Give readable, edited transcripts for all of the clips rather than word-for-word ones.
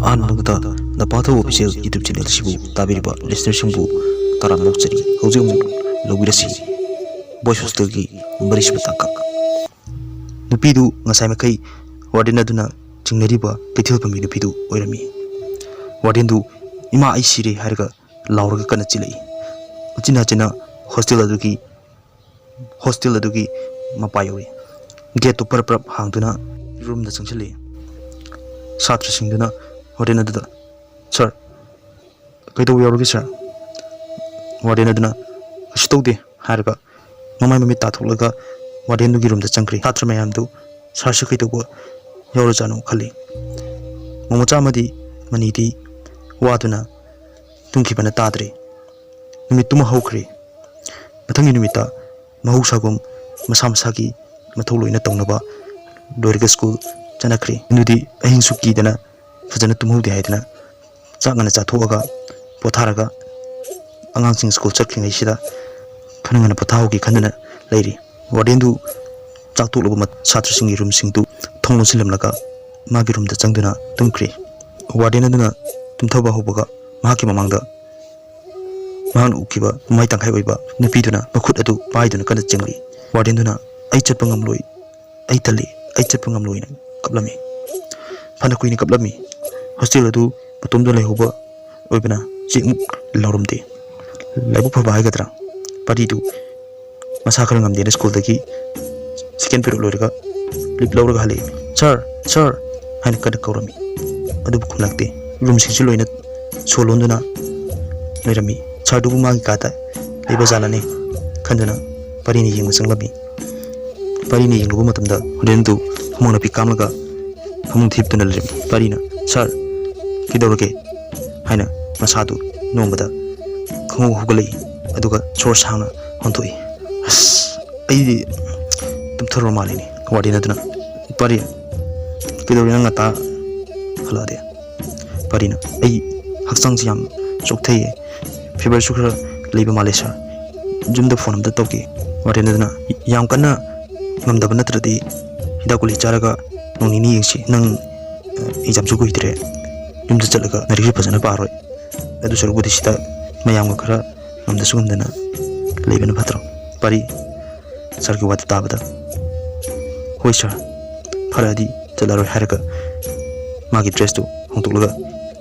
ꯑꯍꯥꯟꯕꯗ ꯅꯄꯥꯊꯧ official YouTube channel ꯑꯁꯤꯕꯨ ꯇꯥꯕꯤꯔꯤꯕ ꯂꯤꯁꯅꯔꯁꯤꯡꯕꯨ ꯇꯔꯥꯝꯅ ꯑꯣꯛꯆꯔꯤ꯫ ꯍꯧꯖꯤꯛ ꯑꯃꯨꯛ ꯂꯧꯕꯤꯔꯁꯤ ꯕꯣꯏꯁ ꯍꯣꯁꯇꯦꯜꯒꯤ ꯃꯔꯤꯁꯨꯕ ꯇꯥꯡꯀꯛ꯫ ꯅꯨꯄꯤꯗꯨ ꯉꯁꯥꯏ ꯃꯈꯩ ꯋꯥꯔꯗꯦꯟ ꯑꯗꯨꯅ ꯆꯤꯡꯅꯔꯤꯕ ꯀꯩꯊꯦꯜ ꯐꯝꯕꯤ ꯅꯨꯄꯤꯗꯨ ꯑꯣꯏꯔꯝꯃꯤ꯫ ꯋꯥꯔꯗꯦꯟꯗꯨ ꯏꯃꯥ ꯑꯩ ꯁꯤꯔꯦ ꯍꯥꯏꯔꯒ ꯂꯥꯎꯔꯒ ꯀꯟꯅ ꯆꯤꯜꯂꯛꯏ꯫ ꯎꯆꯤꯟ ꯅꯥꯆꯤꯟꯅ ꯍꯣꯁꯇꯦꯜ ꯑꯗꯨꯒꯤ ꯃꯄꯥ ꯌꯧꯔꯤ꯫ ꯒꯦꯠꯇꯨ ꯄꯔꯞ ꯄꯔꯞ ꯍꯥꯡꯗꯨꯅ ꯔꯨꯝꯗ ꯆꯪꯁꯤꯜꯂꯤ꯫ ꯁꯥꯇ꯭ꯔꯁꯤꯡꯗꯨꯅ ꯋꯥꯔꯗꯦꯟ ꯑꯗꯨꯗ "ꯁꯥꯔ, ꯀꯩꯗꯧꯕ ꯌꯥꯎꯔꯒꯦ ꯁꯥꯔ?" ꯋꯥꯔꯗꯦꯟ ꯑꯗꯨꯅ "ꯀꯩꯁꯨ ꯇꯧꯗꯦ" ꯍꯥꯏꯔꯒ ꯃꯃꯥꯏ ꯃꯃꯤꯠ ꯇꯥꯊꯣꯛꯂꯒ ꯋꯥꯔꯗꯦꯟꯗꯨꯒꯤ ꯔꯨꯝꯗ ꯆꯪꯈ꯭ꯔꯤ꯫ ꯁꯥꯇ꯭ꯔ ꯃꯌꯥꯝꯗꯨ ꯁꯥꯔꯁꯤ ꯀꯩꯗꯧꯕ ꯌꯥꯎꯔꯖꯥꯠꯅꯣ ꯈꯜꯂꯤ꯫ ꯃꯣꯃꯣꯆꯥ ꯑꯃꯗꯤ ꯃꯅꯤꯗꯤ ꯋꯥꯗꯨꯅ ꯇꯨꯝꯈꯤꯕꯅ ꯇꯥꯗ꯭ꯔꯦ꯫ ꯅꯨꯃꯤꯠꯇꯨꯃ ꯍꯧꯈ꯭ꯔꯦ꯫ ꯃꯊꯪꯒꯤ ꯅꯨꯃꯤꯠꯇ ꯃꯍꯧꯁꯥꯒꯨꯝ ꯃꯁꯥ ꯃꯁꯥꯒꯤ ꯃꯊꯧ ꯂꯣꯏꯅ ꯇꯧꯅꯕ ꯂꯣꯏꯔꯒ ꯁ꯭ꯀꯨꯜ ꯆꯠꯅꯈ꯭ꯔꯦ꯫ ꯑꯗꯨꯗꯤ ꯑꯍꯤꯡꯁꯨ ꯀꯤꯗꯅ ꯐꯖꯅ ꯇꯨꯝꯍꯧꯗꯦ ꯍꯥꯏꯗꯅ ꯆꯥꯛ ꯉꯟꯅ ꯆꯥꯊꯣꯛꯑꯒ ꯄꯣꯊꯥꯔꯒ ꯑꯉꯥꯡꯁꯤꯡ ꯁ꯭ꯀꯨꯜ ꯆꯠꯈ꯭ꯔꯤꯉꯩꯁꯤꯗ ꯈꯔ ꯉꯟꯅ ꯄꯣꯊꯥꯍꯧꯒꯦ ꯈꯟꯗꯨꯅ ꯂꯩꯔꯤ꯫ ꯋꯥꯔꯗꯦꯟꯗꯨ ꯆꯥꯛ ꯇꯣꯛꯂꯕ ꯁꯥꯇ꯭ꯔꯁꯤꯡꯒꯤ ꯔꯨꯝꯁꯤꯡꯗꯨ ꯊꯣꯡ ꯂꯣꯟꯁꯤꯜꯂꯝꯂꯒ ꯃꯥꯒꯤ ꯔꯨꯝꯗ ꯆꯪꯗꯨꯅ ꯇꯨꯝꯈ꯭ꯔꯤ꯫ ꯋꯥꯔꯗꯦꯟ ꯑꯗꯨꯅ ꯇꯨꯝꯊꯕ ꯍꯧꯕꯒ ꯃꯍꯥꯛꯀꯤ ꯃꯃꯥꯡꯗ ꯃꯍꯥꯛꯅ ꯎꯈꯤꯕ ꯃꯃꯥꯏ ꯇꯪꯈꯥꯏ ꯑꯣꯏꯕ ꯅꯨꯄꯤꯗꯨꯅ ꯃꯈꯨꯠ ꯑꯗꯨ ꯄꯥꯏꯗꯨꯅ ꯀꯟꯅ ꯆꯤꯡꯂꯤ꯫ ꯋꯥꯔꯗꯦꯟꯗꯨꯅ "ꯑꯩ ꯆꯠꯄ ꯉꯝꯂꯣꯏ, ꯑꯩ ꯇꯜꯂꯤ, ꯑꯩ ꯆꯠꯄ ꯉꯝꯂꯣꯏꯅ ꯀꯞꯂꯝꯃꯤ꯫ ꯐꯅ ꯀꯨꯏꯅ ꯀꯞꯂꯝꯃꯤ꯫ ꯍꯣꯁꯇꯦꯜ ꯑꯗꯨ ꯃꯇꯣꯝꯗ ꯂꯩꯍꯧꯕ ꯑꯣꯏꯕꯅ ꯆꯦꯛꯃꯨꯛ ꯂꯥꯎꯔꯝꯗꯦ꯫ ꯂꯥꯏꯕꯛ ꯐꯕ ꯍꯥꯏꯒꯗ꯭ꯔꯥ, ꯄꯔꯤꯗꯨ ꯃꯁꯥ ꯈꯔ ꯉꯝꯗꯦꯅ ꯁ꯭ꯀꯨꯜꯗꯒꯤ ꯁꯦꯀꯦꯟ ꯄꯤꯔꯤꯌꯠ ꯂꯣꯏꯔꯒ ꯂꯤꯞ ꯂꯧꯔꯒ ꯍꯜꯂꯛꯏ꯫ "ꯁꯥꯔ, ꯁꯥꯔ" ꯍꯥꯏꯅ ꯀꯟꯅ ꯀꯧꯔꯝꯃꯤ, ꯑꯗꯨꯕꯨ ꯈꯨꯝꯂꯛꯇꯦ꯫ ꯔꯨꯝꯁꯤꯡꯁꯨ ꯂꯣꯏꯅ ꯁꯣ ꯂꯣꯟꯗꯨꯅ ꯂꯩꯔꯝꯃꯤ꯫ ꯁꯥꯔꯗꯨꯕꯨ ꯃꯥꯒꯤ ꯀꯥꯗ ꯂꯩꯕ ꯖꯥꯠꯂꯅꯦ ꯈꯟꯗꯨꯅ ꯄꯔꯤꯅ ꯌꯦꯡꯕ ꯆꯪꯂꯝꯃꯤ꯫ ꯄꯔꯤꯅ ꯌꯦꯡꯂꯨꯕ ꯃꯇꯝꯗ ꯋꯥꯔꯗꯦꯟꯗꯨ ꯍꯨꯃꯥꯡ ꯅꯥꯄꯤ ꯀꯥꯝꯂꯒ ꯐꯃꯨꯡꯗ ꯍꯤꯞꯇꯨꯅ ꯂꯩꯔꯝꯃꯤ꯫ ꯄꯔꯤꯅ "ꯁꯥꯔ, ꯀꯩꯗꯧꯔꯒꯦ?" ꯍꯥꯏꯅ ꯃꯁꯥꯗꯨ ꯅꯣꯡꯃꯗ ꯈꯪꯍꯧ ꯍꯧꯒꯠꯂꯛꯏ, ꯑꯗꯨꯒ ꯁꯣꯔ ꯁꯥꯡꯅ ꯍꯣꯟꯊꯣꯛꯏ꯫ "ꯑꯁ, ꯑꯩꯗꯤ ꯇꯨꯝꯊꯔꯨꯔ ꯃꯥꯜꯂꯤꯅꯦ." ꯋꯥꯔꯗꯦꯟ ꯑꯗꯨꯅ "ꯄꯔꯤ, ꯀꯩꯗꯧꯔꯦ ꯅꯪ ꯉꯟꯇꯥ ꯍꯜꯂꯛꯑꯗꯤ?" ꯄꯔꯤꯅ "ꯑꯩ ꯍꯛꯆꯥꯡꯁꯤ ꯌꯥꯝ ꯆꯣꯛꯊꯩꯌꯦ, ꯐꯤꯚꯔꯁꯨ ꯈꯔ ꯂꯩꯕ ꯃꯥꯜꯂꯦ ꯁꯥꯔ, ꯌꯨꯝꯗ ꯐꯣꯟ ꯑꯝꯇ ꯇꯧꯒꯦ." ꯋꯥꯔꯗꯦꯟ ꯑꯗꯨꯅ "ꯌꯥꯝ ꯀꯟꯅ ꯉꯝꯗꯕ ꯅꯠꯇ꯭ꯔꯗꯤ ꯍꯤꯗꯥꯛ ꯒꯨꯂꯤ ꯆꯥꯔꯒ ꯅꯣꯡ ꯅꯤꯅꯤ ꯌꯦꯡꯁꯤ. ꯅꯪ ꯑꯦꯛꯖꯥꯝꯁꯨ ꯀꯨꯏꯗ꯭ꯔꯦ, ꯌꯨꯝꯗ ꯆꯠꯂꯒ ꯂꯥꯏꯔꯤꯛꯁꯨ ꯐꯖꯅ ꯄꯥꯔꯣꯏ. ꯑꯗꯨ ꯁꯔꯨꯛꯄꯨꯗꯤ ꯁꯤꯗ ꯃꯌꯥꯝꯒ ꯈꯔ ꯉꯝꯗꯁꯨ ꯉꯝꯗꯅ ꯂꯩꯕꯅ ꯐꯠꯇ꯭ꯔꯣ?" ꯄꯔꯤ ꯁꯥꯔꯒꯤ ꯋꯥꯗꯨ ꯇꯥꯕꯗ "ꯍꯣꯏ ꯁꯥꯔ, ꯐꯔꯛꯑꯗꯤ ꯆꯠꯂꯔꯣꯏ" ꯍꯥꯏꯔꯒ ꯃꯥꯒꯤ ꯗ꯭ꯔꯦꯁꯇꯨ ꯍꯣꯡꯗꯣꯛꯂꯒ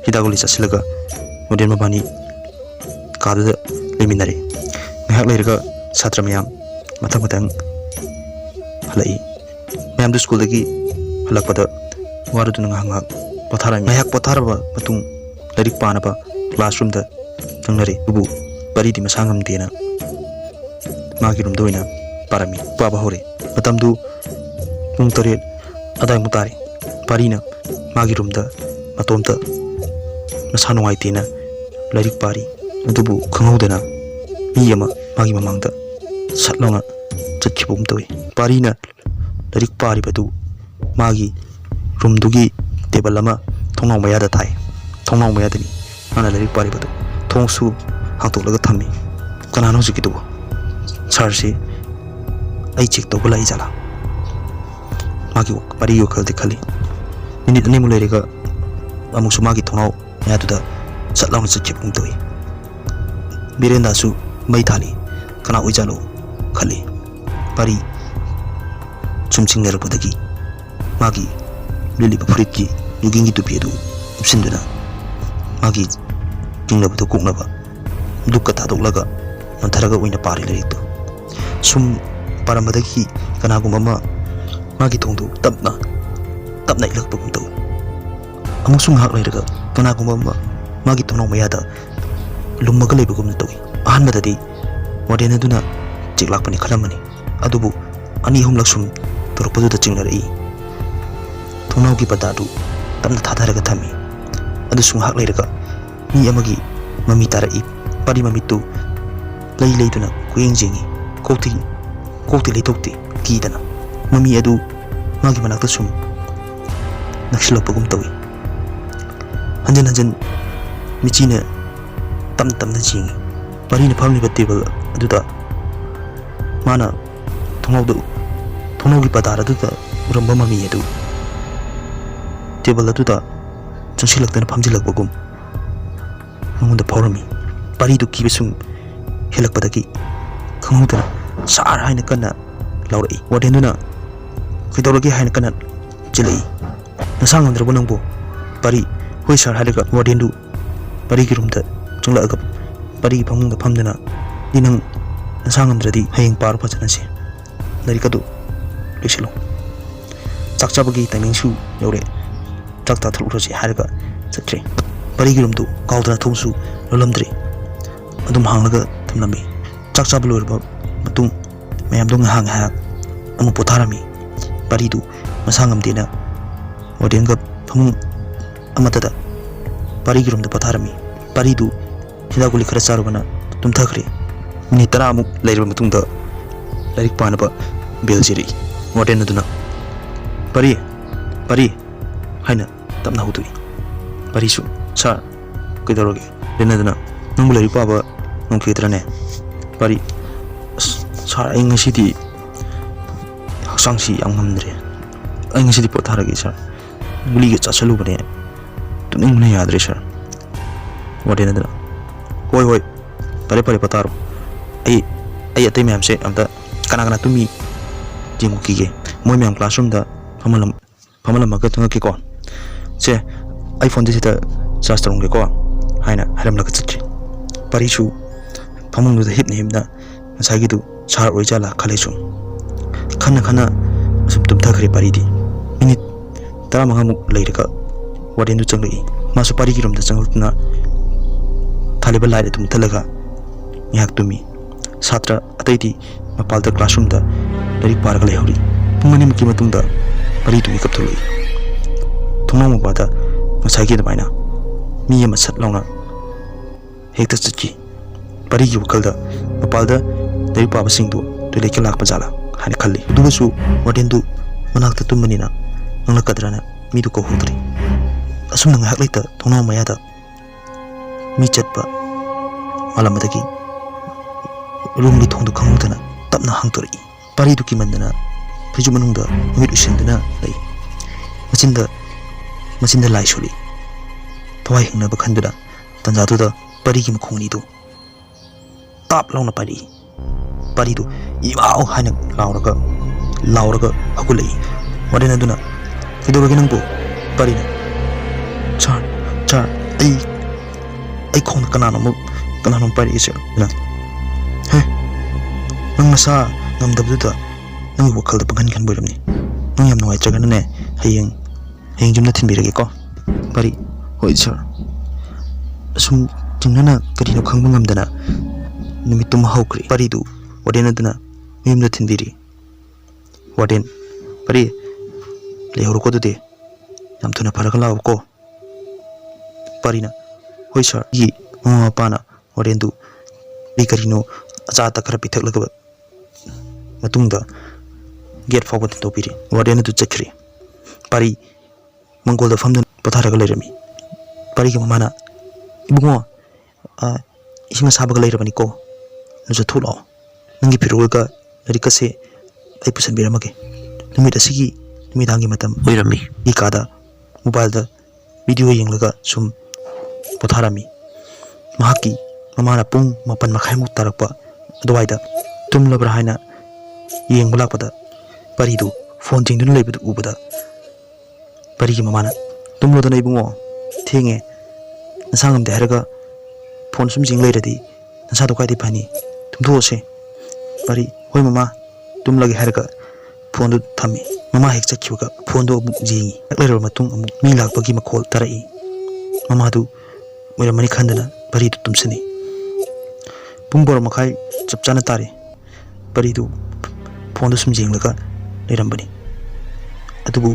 ꯍꯤꯗꯥꯛ ꯒꯨꯂꯤ ꯆꯥꯁꯤꯜꯂꯒ ꯋꯥꯔꯗꯦꯟ ꯃꯕꯥꯅꯤ ꯀꯥꯗꯨꯗ ꯂꯩꯃꯤꯟꯅꯔꯦ꯫ ꯉꯥꯏꯍꯥꯛ ꯂꯩꯔꯒ ꯁꯥꯇ꯭ꯔ ꯃꯌꯥꯝ ꯃꯊꯪ ꯃꯊꯪ ꯍꯜꯂꯛꯏ꯫ ꯃꯌꯥꯝꯗꯨ ꯁ꯭ꯀꯨꯜꯗꯒꯤ ꯍꯜꯂꯛꯄꯗ ꯋꯥꯔꯗꯨꯅ ꯉꯥꯏꯍꯥꯛ ꯄꯣꯊꯥꯔꯝꯃꯤ꯫ ꯉꯥꯏꯍꯥꯛ ꯄꯣꯊꯥꯔꯕ ꯃꯇꯨꯡ ꯂꯥꯏꯔꯤꯛ ꯄꯥꯅꯕ ꯀ꯭ꯂꯥꯁꯔꯨꯝꯗ ꯆꯪꯅꯔꯦ꯫ ꯑꯗꯨꯕꯨ ꯄꯔꯤꯗꯤ ꯃꯁꯥ ꯉꯝꯗꯦꯅ ꯃꯥꯒꯤ ꯔꯨꯝꯗ ꯑꯣꯏꯅ ꯄꯥꯔꯝꯃꯤ, ꯄꯥꯕ ꯍꯧꯔꯦ꯫ ꯃꯇꯝꯗꯨ ꯄꯨꯡ 7 ꯑꯗꯥꯏꯃꯨꯛ ꯇꯥꯔꯦ꯫ ꯄꯔꯤꯅ ꯃꯥꯒꯤ ꯔꯨꯝꯗ ꯃꯇꯣꯝꯇ ꯃꯁꯥ ꯅꯨꯡꯉꯥꯏꯇꯦꯅ ꯂꯥꯏꯔꯤꯛ ꯄꯥꯔꯤ꯫ ꯑꯗꯨꯕꯨ ꯈꯪꯍꯧꯗꯅ ꯃꯤ ꯑꯃ ꯃꯥꯒꯤ ꯃꯃꯥꯡꯗ ꯁꯠ ꯂꯥꯎꯅ ꯆꯠꯈꯤꯕꯒꯨꯝ ꯇꯧꯏ꯫ ꯄꯔꯤꯅ ꯂꯥꯏꯔꯤꯛ ꯄꯥꯔꯤꯕꯗꯨ ꯃꯥꯒꯤ ꯔꯨꯝꯗꯨꯒꯤ ꯇꯦꯕꯜ ꯑꯃ ꯊꯣꯡꯅꯥꯎ ꯃꯌꯥꯗ ꯊꯥꯏ꯫ ꯊꯣꯡꯅꯥꯎ ꯃꯌꯥꯗꯅꯤ ꯃꯥꯅ ꯂꯥꯏꯔꯤꯛ ꯄꯥꯔꯤꯕꯗꯨ꯫ ꯊꯣꯡꯁꯨ ꯍꯥꯡꯇꯣꯛꯂꯒ ꯊꯝꯃꯤ꯫ "ꯀꯅꯥꯅꯣ ꯍꯧꯖꯤꯛꯀꯤꯗꯨꯕꯨ? ꯁꯥꯔꯁꯤ ꯑꯩ ꯆꯦꯛ ꯇꯧꯕ ꯂꯥꯛꯏ ꯖꯥꯠꯂꯥ?" ꯄꯔꯤꯒꯤ ꯋꯥꯈꯜꯗꯤ ꯈꯜꯂꯤ꯫ ꯃꯤꯅꯤꯠ ꯑꯅꯤꯃꯨꯛ ꯂꯩꯔꯒ ꯑꯃꯨꯛꯁꯨ ꯃꯥꯒꯤ ꯊꯣꯡꯅꯥꯎ ꯃꯌꯥꯗꯨꯗ ꯁꯠ ꯂꯥꯎꯅ ꯆꯠꯈꯤꯕꯒꯨꯝ ꯇꯧꯏ꯫ ꯕꯦꯔꯦꯟꯗꯥꯁꯨ ꯃꯩ ꯊꯥꯜꯂꯤ꯫ ꯀꯅꯥ ꯑꯣꯏꯖꯥꯠꯅꯣ ꯈꯜꯂꯤ꯫ ꯄꯔꯤ ꯁꯨꯝ ꯆꯤꯡꯅꯔꯛꯄꯗꯒꯤ ꯃꯥꯒꯤ ꯂꯤꯠꯂꯤꯕ ꯐꯨꯔꯤꯠꯀꯤ ꯌꯨꯒꯤꯡꯒꯤ ꯇꯨꯄꯤ ꯑꯗꯨ ꯎꯞꯁꯤꯟꯗꯨꯅ ꯃꯥꯒꯤ ꯆꯤꯡꯅꯕꯗꯨ ꯀꯣꯛꯅꯕ ꯗꯨꯛꯀ ꯊꯥꯗꯣꯛꯂꯒ ꯅꯟꯊꯔꯒ ꯑꯣꯏꯅ ꯄꯥꯔꯤ ꯂꯥꯏꯔꯤꯛꯇꯨ꯫ ꯁꯨꯝ ꯄꯥꯔꯝꯕꯗꯒꯤ ꯀꯅꯥꯒꯨꯝꯕ ꯑꯃ ꯃꯥꯒꯤ ꯊꯣꯡꯗꯨ ꯇꯞꯅ ꯏꯜꯂꯛꯄꯒꯨꯝ ꯇꯧꯏ꯫ ꯑꯃꯨꯛꯁꯨ ꯉꯥꯏꯍꯥꯛ ꯂꯩꯔꯒ ꯀꯅꯥꯒꯨꯝꯕ ꯑꯃ ꯃꯥꯒꯤ ꯊꯣꯡꯅꯥꯎ ꯃꯌꯥꯗ ꯂꯨꯝꯃꯒ ꯂꯩꯕꯒꯨꯝꯅ ꯇꯧꯏ꯫ ꯑꯍꯥꯟꯕꯗꯗꯤ ꯋꯥꯔꯗꯦꯟ ꯑꯗꯨꯅ ꯆꯦꯛ ꯂꯥꯛꯄꯅꯤ ꯈꯜꯂꯝꯕꯅꯤ, ꯑꯗꯨꯕꯨ ꯑꯅꯤ ꯑꯍꯨꯝꯂꯛ ꯁꯨꯝ ꯇꯧꯔꯛꯄꯗꯨꯗ ꯆꯤꯡꯅꯔꯛꯏ꯫ ꯊꯣꯡꯅꯥꯎꯒꯤ ꯄꯔꯗꯥꯗꯨ ꯇꯞꯅ ꯊꯥꯊꯔꯒ ꯊꯝꯃꯤ꯫ ꯑꯗꯨꯁꯨ ꯉꯥꯏꯍꯥꯛ ꯂꯩꯔꯒ ꯃꯤ ꯑꯃꯒꯤ ꯃꯃꯤ ꯇꯥꯔꯛꯏ꯫ ꯄꯔꯤ ꯃꯃꯤꯠꯇꯨ ꯂꯩꯗꯨꯅ ꯀꯨꯌꯦꯡ ꯌꯦꯡꯉꯤ꯫ ꯀꯣꯛꯇꯤ ꯂꯩꯊꯣꯛꯇꯦ, ꯀꯤꯗꯅ꯫ ꯃꯃꯤ ꯑꯗꯨ ꯃꯥꯒꯤ ꯃꯅꯥꯛꯇ ꯁꯨꯝ ꯅꯛꯁꯤꯜꯂꯛꯄꯒꯨꯝ ꯇꯧꯏ꯫ ꯍꯟꯖꯤꯟ ꯍꯟꯖꯤꯟ ꯃꯤꯆꯤꯅ ꯇꯞꯅ ꯇꯞꯅ ꯌꯦꯡꯉꯤ꯫ ꯄꯔꯤꯅ ꯐꯝꯂꯤꯕ ꯇꯦꯕꯜ ꯑꯗꯨꯗ ꯃꯥꯅ ꯊꯣꯡꯅꯥꯎꯒꯤ ꯄꯔꯗꯥ ꯑꯗꯨꯗ ꯎꯔꯝꯕ ꯃꯃꯤ ꯑꯗꯨ ꯇꯦꯕꯜ ꯑꯗꯨꯗ changsilakdana phamjilakpagum mangonda phawrami paridu kibesung helakpadagi khangudana sar haina kana laurai wardenuna kidoragi haina kana chilai nasang andrabu nangbo pari hoi sar halaga wardendu pari ki rumda chunglaga pari phamungda phamdana dinang nasang andradi hayeng paru phajana se narikadu lishilo chakchabagi timing su yore chakta thulrosi halaga chatre pari ki rumdu kaudana thongsu lolamdri adum hanglaga thamnami chakchab lorba matung mayam dong hang ha amu potharami paridu masangam dina wardenga phamung amatada pari ki rumda potharami paridu hidaguli khara charubana tumthakre minit 10 amuk leirba matungda larik panaba beljiri warden aduna pari haina tamna hudui parisu sir kidoroge denaduna nangbu larik paba nongkhitrane pari sir ai ngasidi haksangsi yang ngamdre ai ngasidi potharage sir guli ga chachalu bane tumingna yadre sir warden aduna hoi pare pataro ai atai ma'am se amta kana tumi jingu kige moi ma'am classroom da phamalam ma ka thanga ke ko che iphone de sita charge tarong ke ko haina haram la ka chitri parisu phamung du hip himna masagi du char oi jala khale chu khana sum tum thakre pari di minute 10 mangam leiraka warden du changlei masu pari ki rom da changlna thaliba lai tum thalaga yak tumi satra ataiti mapalda classroom da dari paraga lehuri pumani mki matungda pari tu ikap thului thongna mo bada masagi da baina mi ma sat launa hekta chiki pari gi wakalda mapalda dari paba singdu tu leke lakpa jala hani khalli dubasu warden du manakta tummanina nangla kadrana mi du ko hudri asum nang haklaita thongna maya da mi chatpa malamadagi room ni thong du khangudana tapna hangtori pari du ki mandana friju manungda mit usindana lei machinda lai suri thawai hingna ba khandura tanja du da pari ki mkhongni du tap launa pari du imao haina lauraga akulei wadena duna kidoga nangbo pari na char ai khong kanano pari isel na nang nasa ngamdabduda nang wakhalda panghan khan boiramni nang yam nawai chagana ne hayeng jumna thinbirage ko pari hoi sir sum tingnana karino khangba ngamdana numitum haukri pari du warden aduna mimna thinbiri warden pari lehoro ko de yam thuna pharaga law ko parina hoi sir gi mama pana warden du bi karino acha ta khara pithak lagaba matungda get forward to piri warden du chakri pari mongol da famdan patharaga leirami pari ki mamana ibungo isima sabaga leirabani ko nuja thulo nangi piruga larika se ai pusan biramage numit asigi numidangi matam oirami ikada mobile da video yenglaga sum patharami mahaki mamana pung mapan makhai mu tarakpa adwaida tumlabra haina yengbulak pada pari du phone jingdun leibu ubada pari ki mamana tumlo da nei bungo thenge nasangam de haraga phone sum jing leiradi nasa do kaidi phani tumtho se pari hoi mama tumlagi haraga phone du thami mama hek chakhiuga phone do jingi leiro matung amu mi lakpagi makhol tarai mama du moira mani khandana pari du tumsani pumbor makhai chapchana tare pari du phone du sum jinglaga leirambani adubu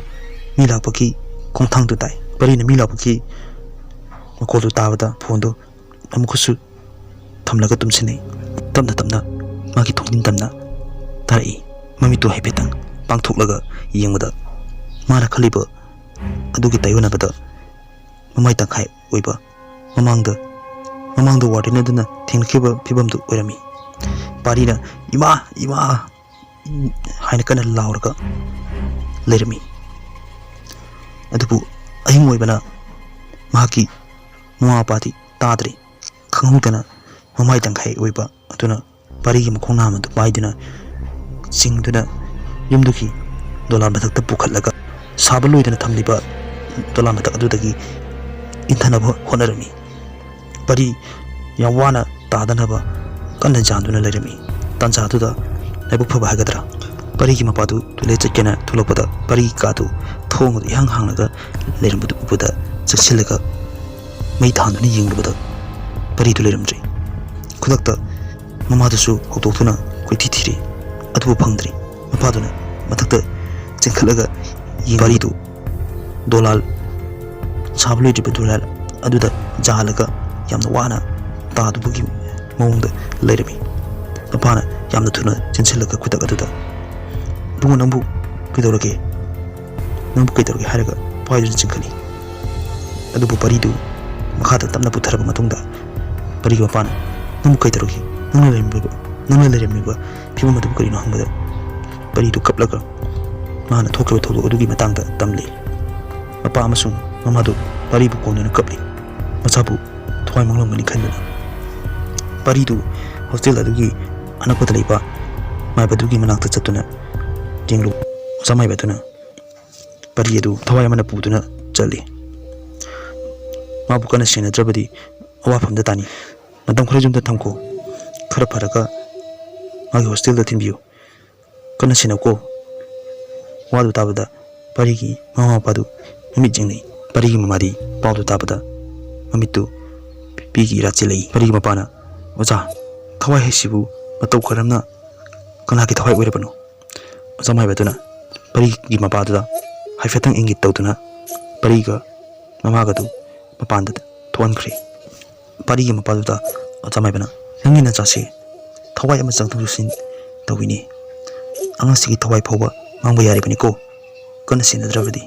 mi lakpagi khongthang du tai pari na mi lakpagi makhol du tabada phone du amukhusu thamlaga tumsini tamna magi thongdin tamna tarai mami tu haipetang pangthuklaga yengmada mara khaliba adugi tayona bada mamai tangkhai oiba mamangda warden aduna thengkhiba phibam du oirami parina ima haina kana lauraga leirami adubu ahing oibana ꯃꯍꯥꯛꯀꯤ ꯃꯃꯥ ꯃꯄꯥꯗꯤ ꯇꯥꯗ꯭ꯔꯦ ꯈꯪꯍꯧꯗꯅ ꯃꯃꯥꯏ ꯇꯪꯈꯥꯏ ꯑꯣꯏꯕ ꯑꯗꯨꯅ ꯄꯔꯤꯒꯤ ꯃꯈꯣꯡꯅꯥꯝ ꯑꯗꯨ ꯄꯥꯏꯗꯨꯅ ꯆꯤꯡꯗꯨꯅ ꯌꯨꯝꯗꯨꯒꯤ ꯗꯣꯂꯥꯟ ꯃꯊꯛꯇ ꯄꯨꯈꯠꯂꯒ ꯁꯥꯕ ꯂꯣꯏꯗꯅ ꯊꯝꯂꯤꯕ ꯗꯣꯂꯥꯟ ꯃꯊꯛ ꯑꯗꯨꯗꯒꯤ ꯏꯟꯊꯅꯕ ꯍꯣꯠꯅꯔꯝꯃꯤ ꯄꯔꯤ ꯌꯥꯝ ꯋꯥꯅ ꯇꯥꯗꯅꯕ ꯀꯟꯅ ꯌꯥꯟꯗꯨꯅ ꯂꯩꯔꯝꯃꯤ ꯇꯥꯟꯖꯥꯗꯨꯗ ꯂꯥꯏꯕꯛ ꯐꯕ ꯍꯥꯏꯒꯗ꯭ꯔꯥ ꯄꯔꯤꯒꯤ ꯃꯄꯥꯗꯨ ꯇꯣꯏꯂꯦꯠ ꯆꯠꯀꯦꯅ ꯊꯣꯛꯂꯛꯄꯗ ꯄꯔꯤꯒꯤ ꯀꯥꯗꯨ ꯊꯣꯡ ꯑꯗꯨ ꯏꯍꯥꯡ ꯍꯥꯡꯂꯒ ꯂꯩꯔꯝꯕꯗꯨ ꯎꯕꯗ ꯆꯪꯁꯤꯜꯂꯒ ꯃꯩ ꯊꯥꯟꯗꯨꯅ ꯌꯦꯡꯂꯨꯕꯗ ꯄꯔꯤꯗꯨ ꯂꯩꯔꯝꯗ꯭ꯔꯦ ꯈꯨꯗꯛꯇ ꯃꯃꯥꯗꯨꯁꯨ ꯍꯧꯗꯣꯛꯇꯨꯅ ꯀꯣꯏꯊꯤ ꯊꯤꯔꯦ ꯑꯗꯨꯕꯨ ꯐꯪꯗ꯭ꯔꯦ ꯃꯄꯥꯗꯨꯅ ꯃꯊꯛꯇ ꯆꯦꯟꯈꯠꯂꯒ ꯄꯔꯤꯗꯨ ꯗꯣꯂꯥꯜ ꯁꯥꯕ ꯂꯣꯏꯗ꯭ꯔꯤꯕ ꯗꯣꯂꯥꯜ ꯑꯗꯨꯗ ꯌꯥꯜꯂꯒ ꯌꯥꯝꯅ ꯋꯥꯅ ꯇꯥꯗꯨꯕꯒꯤ ꯃꯑꯣꯡꯗ ꯂꯩꯔꯝꯃꯤ ꯃꯄꯥꯅ ꯌꯥꯝꯅ ꯊꯨꯅ ꯆꯦꯟꯁꯤꯜꯂꯒ ꯈꯨꯗꯛ ꯑꯗꯨꯗ ꯏꯕꯨꯡꯉꯣ ꯅꯪꯕꯨ ꯀꯩꯗꯧꯔꯒꯦ ꯍꯥꯏꯔꯒ ꯄꯥꯏꯗꯨꯅ ꯆꯤꯡꯈꯠꯂꯤ ꯑꯗꯨꯕꯨ ꯄꯔꯤꯗꯨ ꯃꯈꯥꯗ ꯇꯞꯅ ꯄꯨꯊꯔꯕ ꯃꯇꯨꯡꯗ ꯄꯔꯤꯒꯤ ꯃꯄꯥꯅ ꯅꯪꯕꯨ ꯀꯩꯗꯧꯔꯒꯦ ꯅꯪꯅ ꯂꯩꯔꯝꯃꯤꯕ ꯐꯤꯕꯝ ꯑꯗꯨꯕꯨ ꯀꯔꯤꯅꯣ ꯍꯪꯕꯗ ꯄꯔꯤꯗꯨ ꯀꯞꯂꯒ ꯃꯥꯅ ꯊꯣꯛꯈꯤꯕ ꯊꯧꯗꯣꯛ ꯑꯗꯨꯒꯤ ꯃꯇꯥꯡꯗ ꯇꯝꯂꯤ ꯃꯄꯥ ꯑꯃꯁꯨꯡ ꯃꯃꯥꯗꯨ ꯄꯔꯤꯕꯨ ꯀꯣꯟꯗꯨꯅ ꯀꯞꯂꯤ ꯃꯆꯥꯕꯨ ꯊꯋꯥꯏ ꯃꯥꯡꯂꯝꯒꯅꯤ ꯈꯟꯗꯨꯅ ꯄꯔꯤꯗꯨ ꯍꯣꯁꯇꯦꯜ ꯑꯗꯨꯒꯤ ꯑꯅꯛꯄꯗ ꯂꯩꯕ ꯃꯥꯏꯕꯗꯨꯒꯤ ꯃꯅꯥꯛꯇ ꯆꯠꯇꯨꯅ ꯌꯦꯡꯂꯨ ꯑꯣꯖꯥ ꯃꯥꯏꯕꯗꯨꯅ ꯄꯔꯤ ꯑꯗꯨ ꯊꯋꯥꯏ ꯑꯃꯅ ꯄꯨꯗꯨꯅ ꯆꯠꯂꯤ ꯃꯥꯕꯨ ꯀꯟꯅ ꯁꯦꯟꯅꯗ꯭ꯔꯕꯗꯤ ꯑꯋꯥꯐꯝꯗ ꯇꯥꯅꯤ ꯃꯇꯝ ꯈꯔ ꯌꯨꯝꯗ ꯊꯝꯈꯣ ꯈꯔ ꯐꯔꯒ ꯃꯥꯒꯤ ꯍꯣꯁꯇꯦꯜꯗ ꯊꯤꯟꯕꯤꯌꯨ ꯀꯟꯅ ꯁꯦꯟꯅꯧꯀꯣ ꯋꯥꯗꯨ ꯇꯥꯕꯗ ꯄꯔꯤꯒꯤ ꯃꯃꯥ ꯃꯄꯥꯗꯨ ꯃꯃꯤꯠ ꯌꯦꯡꯅꯩ ꯄꯔꯤꯒꯤ ꯃꯃꯥꯗꯤ ꯄꯥꯎꯗꯨ ꯇꯥꯕꯗ ꯃꯃꯤꯠꯇꯨ ꯄꯤꯒꯤ ꯏꯔꯥ ꯆꯦꯜꯂꯛꯏ ꯄꯔꯤꯒꯤ ꯃꯄꯥꯅ ꯑꯣꯖꯥ ꯊꯋꯥꯏ ꯍꯥꯏꯁꯤꯕꯨ ꯃꯇꯧ ꯀꯔꯝꯅ ꯀꯅꯥꯒꯤ ꯊꯋꯥꯏ ꯑꯣꯏꯔꯕꯅꯣ ꯑꯣꯖꯥ ꯃꯥꯏꯕꯗꯨꯅ ꯄꯔꯤꯒꯤ ꯃꯄꯥꯗꯨꯗ ꯍꯥꯏꯐꯦꯠꯇꯪ ꯏꯪꯒꯤꯠ ꯇꯧꯗꯨꯅ ꯄꯔꯤꯒ ꯃꯃꯥꯒꯗꯨ ꯃꯄꯥꯟꯗ ꯊꯣꯛꯍꯟꯈ꯭ꯔꯦ ꯄꯔꯤꯒꯤ ꯃꯄꯥꯗꯨꯗ ꯑꯣꯖꯥ ꯃꯥꯏꯕꯅ ꯅꯪꯒꯤ ꯅꯆꯥꯁꯤ ꯊꯋꯥꯏ ꯑꯃ ꯆꯪꯊꯣꯛ ꯆꯪꯁꯤꯟ ꯇꯧꯏꯅꯤ ꯑꯉꯥꯡꯁꯤꯒꯤ ꯊꯋꯥꯏ ꯐꯥꯎꯕ ꯃꯥꯡꯕ ꯌꯥꯔꯤꯕꯅꯤꯀꯣ ꯀꯟꯅ ꯁꯦꯟꯅꯗ꯭ꯔꯕꯗꯤ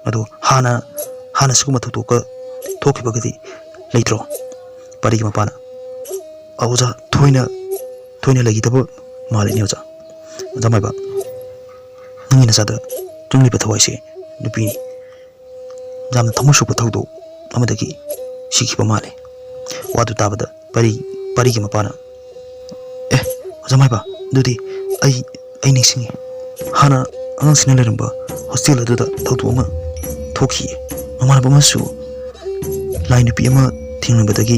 ꯑꯗꯣ ꯍꯥꯟꯅ ꯁꯤꯒꯨꯝꯕ ꯊꯧꯗꯣꯛꯀ ꯊꯣꯛꯈꯤꯕꯒꯗꯤ ꯂꯩꯇ꯭ꯔꯣ ꯄꯔꯤꯒꯤ ꯃꯄꯥꯅ ꯑꯣꯖꯥ ꯊꯣꯏꯅ ꯂꯩꯈꯤꯗꯕ ꯃꯥꯜꯂꯤꯅꯦ ꯑꯣꯖꯥ ꯃꯥꯏꯕ ꯅꯪꯒꯤ ꯅꯆꯥꯗ ꯆꯪꯂꯤꯕ ꯊꯋꯥꯏꯁꯦ ꯅꯨꯄꯤꯅꯤ ꯌꯥꯝꯅ ꯊꯃꯣꯏ ꯁꯣꯛꯄ ꯊꯧꯗꯣꯛ ꯑꯃꯗꯒꯤ ꯁꯤꯈꯤꯕ ꯃꯥꯜꯂꯤ ꯋꯥꯗꯨ ꯇꯥꯕꯗ ꯄꯔꯤꯒꯤ ꯃꯄꯥꯅ ꯑꯣꯖꯥ ꯃꯥꯏꯕ ꯑꯗꯨꯗꯤ ꯑꯩ ꯅꯤꯡꯁꯤꯡꯉꯤ ꯍꯥꯟꯅ ꯑꯉꯥꯡꯁꯤꯡꯅ ꯂꯩꯔꯝꯕ ꯍꯣꯁꯇꯦꯜ ꯑꯗꯨꯗ ꯊꯧꯗꯣꯛ ꯑꯃ ꯊꯣꯛꯈꯤꯌꯦ ꯃꯃꯥꯟꯅꯕ ꯑꯃꯁꯨ ꯂꯥꯏ ꯅꯨꯄꯤ ꯑꯃ ꯊꯦꯡꯅꯕꯗꯒꯤ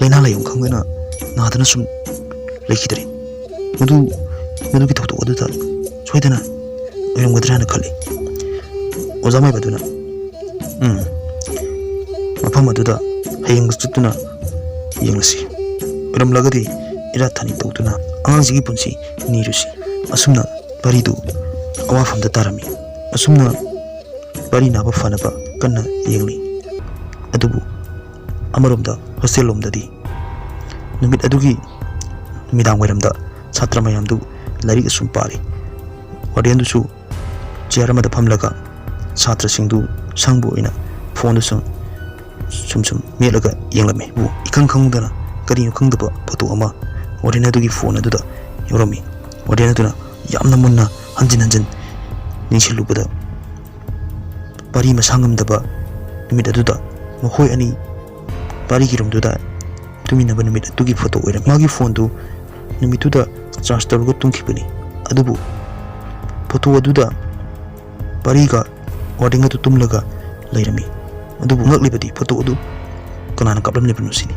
ꯂꯥꯏꯅꯥ ꯂꯥꯏꯌꯣꯡ ꯈꯪꯗꯅ ꯅꯥꯗꯅ ꯁꯨꯝ ꯂꯩꯈꯤꯗ꯭ꯔꯦ ꯃꯗꯨꯒꯤ ꯊꯧꯗꯣꯛ ꯑꯗꯨꯗ ꯁꯣꯏꯗꯅ ꯑꯣꯏꯔꯝꯒꯗ꯭ꯔꯥꯅ ꯈꯜꯂꯤ ꯑꯣꯖꯥ ꯃꯥꯏꯕꯗꯨꯅ ꯃꯐꯝ ꯑꯗꯨꯗ ꯍꯌꯦꯡ ꯆꯠꯇꯨꯅ ꯌꯦꯡꯂꯁꯤ ꯑꯣꯏꯔꯝꯂꯒꯗꯤ ꯏꯔꯥꯠ ꯊꯅꯤ ꯇꯧꯗꯨꯅ ꯑꯉꯥꯡꯁꯤꯒꯤ ꯄꯨꯟꯁꯤ ꯅꯤꯔꯨꯁꯤ ꯑꯁꯨꯝꯅ ꯄꯔꯤꯗꯨ ꯑꯋꯥꯐꯝꯗ ꯇꯥꯔꯝꯃꯤ ꯑꯁꯨꯝꯅ ꯄꯔꯤ ꯅꯥꯕ ꯐꯅꯕ ꯀꯟꯅ ꯌꯦꯡꯂꯤ ꯑꯗꯨꯕꯨ ꯑꯃꯔꯣꯝꯗ ꯍꯣꯁꯇꯦꯜ ꯂꯣꯝꯗꯗꯤ ꯅꯨꯃꯤꯠ ꯑꯗꯨꯒꯤ ꯅꯨꯃꯤꯗꯥꯡ ꯋꯥꯏꯔꯝꯗ ꯁꯥꯇ꯭ꯔ ꯃꯌꯥꯝꯗꯨ ꯂꯥꯏꯔꯤꯛ ꯑꯁꯨꯝ ꯄꯥꯔꯤ ꯋꯥꯔꯗꯦꯟꯗꯨꯁꯨ ꯆꯤꯌꯔ ꯑꯃꯗ ꯐꯝꯂꯒ ꯁꯥꯇ꯭ꯔꯁꯤꯡꯗꯨ ꯁꯪꯕ ꯑꯣꯏꯅ ꯐꯣꯟꯗꯨ ꯁꯨꯝ ꯃꯦꯠꯂꯒ ꯌꯦꯡꯂꯝꯃꯤ ꯏꯈꯪ ꯈꯪꯍꯧꯗꯅ ꯀꯔꯤꯅꯣ ꯈꯪꯗꯕ ꯐꯣꯇꯣ ꯑꯃ ꯋꯥꯔꯗꯦꯟ ꯑꯗꯨꯒꯤ ꯐꯣꯟ ꯑꯗꯨꯗ ꯌꯥꯎꯔꯝꯃꯤ ꯋꯥꯔꯗꯦꯟ ꯑꯗꯨꯅ ꯌꯥꯝꯅ ꯃꯨꯟꯅ ꯍꯟꯖꯤꯟ ꯅꯤꯡꯁꯤꯜꯂꯨꯕꯗ ꯄꯔꯤ ꯃꯁꯥ ꯉꯝꯗꯕ ꯅꯨꯃꯤꯠ ꯑꯗꯨꯗ ꯃꯈꯣꯏ ꯑꯅꯤ ꯄꯔꯤꯒꯤ ꯔꯨꯝꯗꯨꯗ ꯇꯨꯃꯤꯟꯅꯕ ꯅꯨꯃꯤꯠ ꯑꯗꯨꯒꯤ ꯐꯣꯇꯣ ꯑꯣꯏꯔꯝꯃꯤ ꯃꯥꯒꯤ ꯐꯣꯟꯗꯨ ꯅꯨꯃꯤꯠꯇꯨꯗ ꯆꯥꯔꯖ ꯇꯧꯔꯒ ꯇꯨꯝꯈꯤꯕꯅꯤ ꯑꯗꯨꯕꯨ ꯐꯣꯇꯣ ꯑꯗꯨꯗ ꯄꯔꯤꯒ ꯋꯥꯔꯗꯦꯟ ꯑꯗꯨ ꯇꯨꯝꯂꯒ ꯂꯩꯔꯝꯃꯤ ꯑꯗꯨꯕꯨ ꯉꯛꯂꯤꯕꯗꯤ ꯐꯣꯇꯣ ꯑꯗꯨ ꯀꯅꯥꯅ ꯀꯥꯞꯂꯝꯂꯤꯕꯅꯣ ꯁꯤꯅꯤ